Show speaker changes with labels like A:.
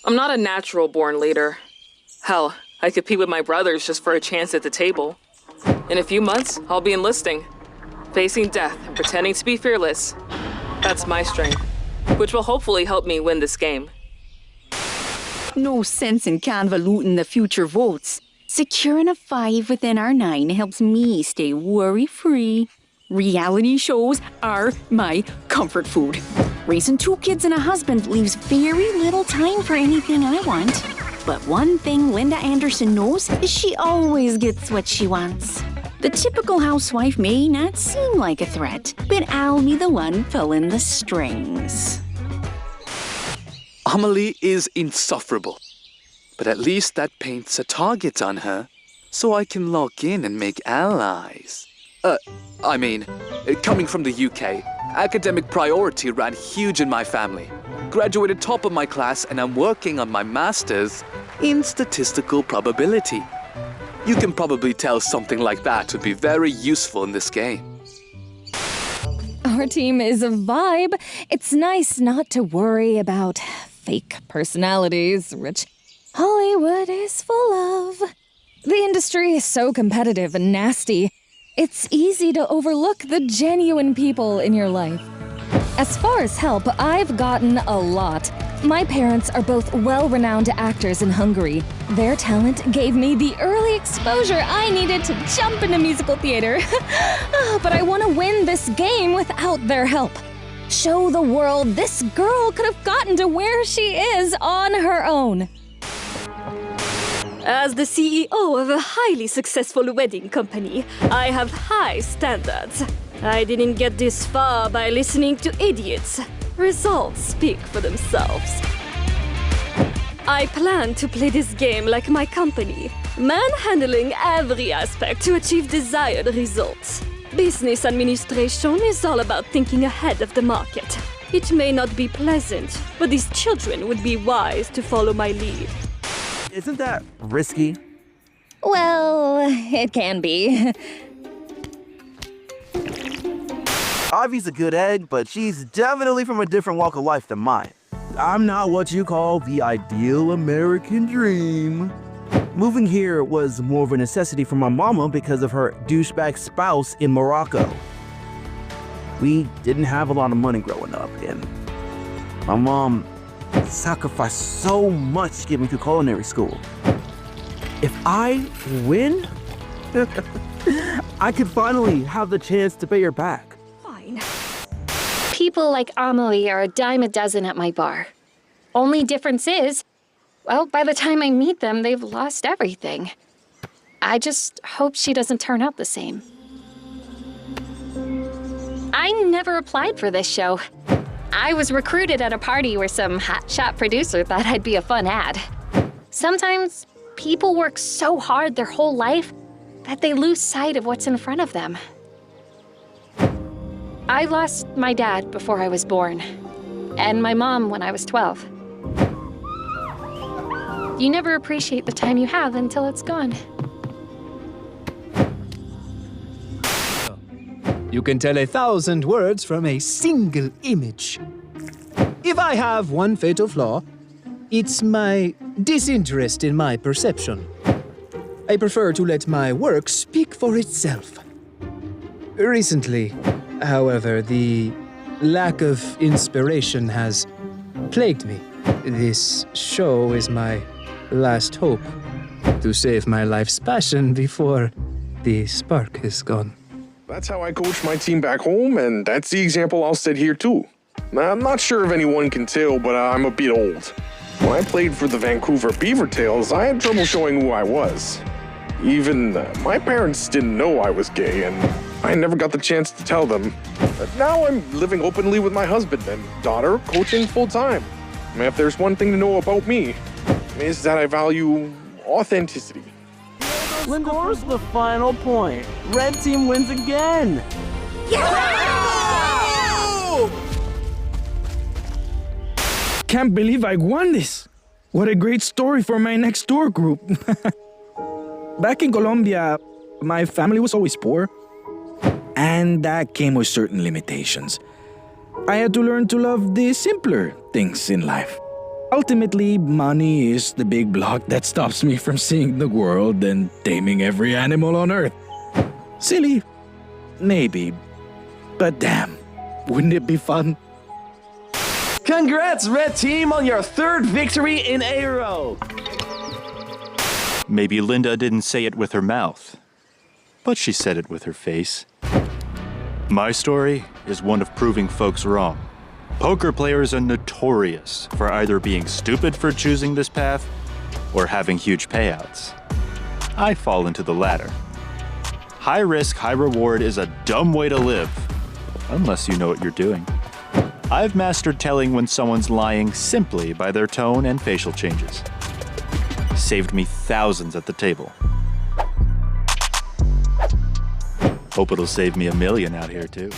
A: I'm not a natural-born leader. Hell, I compete with my brothers just for a chance at the table. In a few months, I'll be enlisting, facing death and pretending to be fearless. That's my strength, which will hopefully help me win this game.
B: No sense in convoluting the future votes. Securing a 5 within our 9 helps me stay worry-free. Reality shows are my comfort food. Raising 2 kids and a husband leaves very little time for anything I want. But one thing Linda Anderson knows is she always gets what she wants. The typical housewife may not seem like a threat, but I'll be the one pulling the strings.
C: Amelie is insufferable. But at least that paints a target on her, so I can lock in and make allies. Coming from the UK, academic priority ran huge in my family. Graduated top of my class and I'm working on my master's in statistical probability. You can probably tell something like that would be very useful in this game.
D: Our team is a vibe. It's nice not to worry about fake personalities, which Hollywood is full of. The industry is so competitive and nasty. It's easy to overlook the genuine people in your life. As far as help, I've gotten a lot. My parents are both well-renowned actors in Hungary. Their talent gave me the early exposure I needed to jump into musical theater. But I want to win this game without their help. Show the world this girl could have gotten to where she is on her own.
E: As the CEO of a highly successful wedding company, I have high standards. I didn't get this far by listening to idiots. Results speak for themselves. I plan to play this game like my company, manhandling every aspect to achieve desired results. Business administration is all about thinking ahead of the market. It may not be pleasant, but these children would be wise to follow my lead.
F: Isn't that risky?
D: Well, it can be.
F: Ivy's a good egg, but she's definitely from a different walk of life than mine. I'm not what you call the ideal American dream. Moving here was more of a necessity for my mama because of her douchebag spouse in Morocco. We didn't have a lot of money growing up, and my mom sacrificed so much getting through culinary school. If I win, I could finally have the chance to pay her back.
E: Fine.
G: People like Amelie are a dime a dozen at my bar. Only difference is, well, by the time I meet them, they've lost everything. I just hope she doesn't turn out the same. I never applied for this show. I was recruited at a party where some hotshot producer thought I'd be a fun ad. Sometimes people work so hard their whole life that they lose sight of what's in front of them. I lost my dad before I was born, and my mom when I was 12. You never appreciate the time you have until it's gone.
H: You can tell 1,000 words from a single image. If I have one fatal flaw, it's my disinterest in my perception. I prefer to let my work speak for itself. Recently, however, the lack of inspiration has plagued me. This show is my last hope to save my life's passion before the spark is gone.
I: That's how I coach my team back home, and that's the example I'll set here too. I'm not sure if anyone can tell, but I'm a bit old. When I played for the Vancouver Beavertails, I had trouble showing who I was. Even my parents didn't know I was gay, and I never got the chance to tell them. But now I'm living openly with my husband and daughter, coaching full-time. If there's one thing to know about me, is that I value authenticity.
F: Linda scores the final point. Red team wins again.
J: Can't believe I won this. What a great story for my next door group. Back in Colombia, my family was always poor. And that came with certain limitations. I had to learn to love the simpler things in life. Ultimately, money is the big block that stops me from seeing the world and taming every animal on Earth. Silly? Maybe. But damn, wouldn't it be fun?
K: Congrats, Red Team, on your third victory in a row!
L: Maybe Linda didn't say it with her mouth, but she said it with her face. My story is one of proving folks wrong. Poker players are notorious for either being stupid for choosing this path or having huge payouts. I fall into the latter. High risk, high reward is a dumb way to live, unless you know what you're doing. I've mastered telling when someone's lying simply by their tone and facial changes. Saved me thousands at the table. Hope it'll save me $1 million out here too.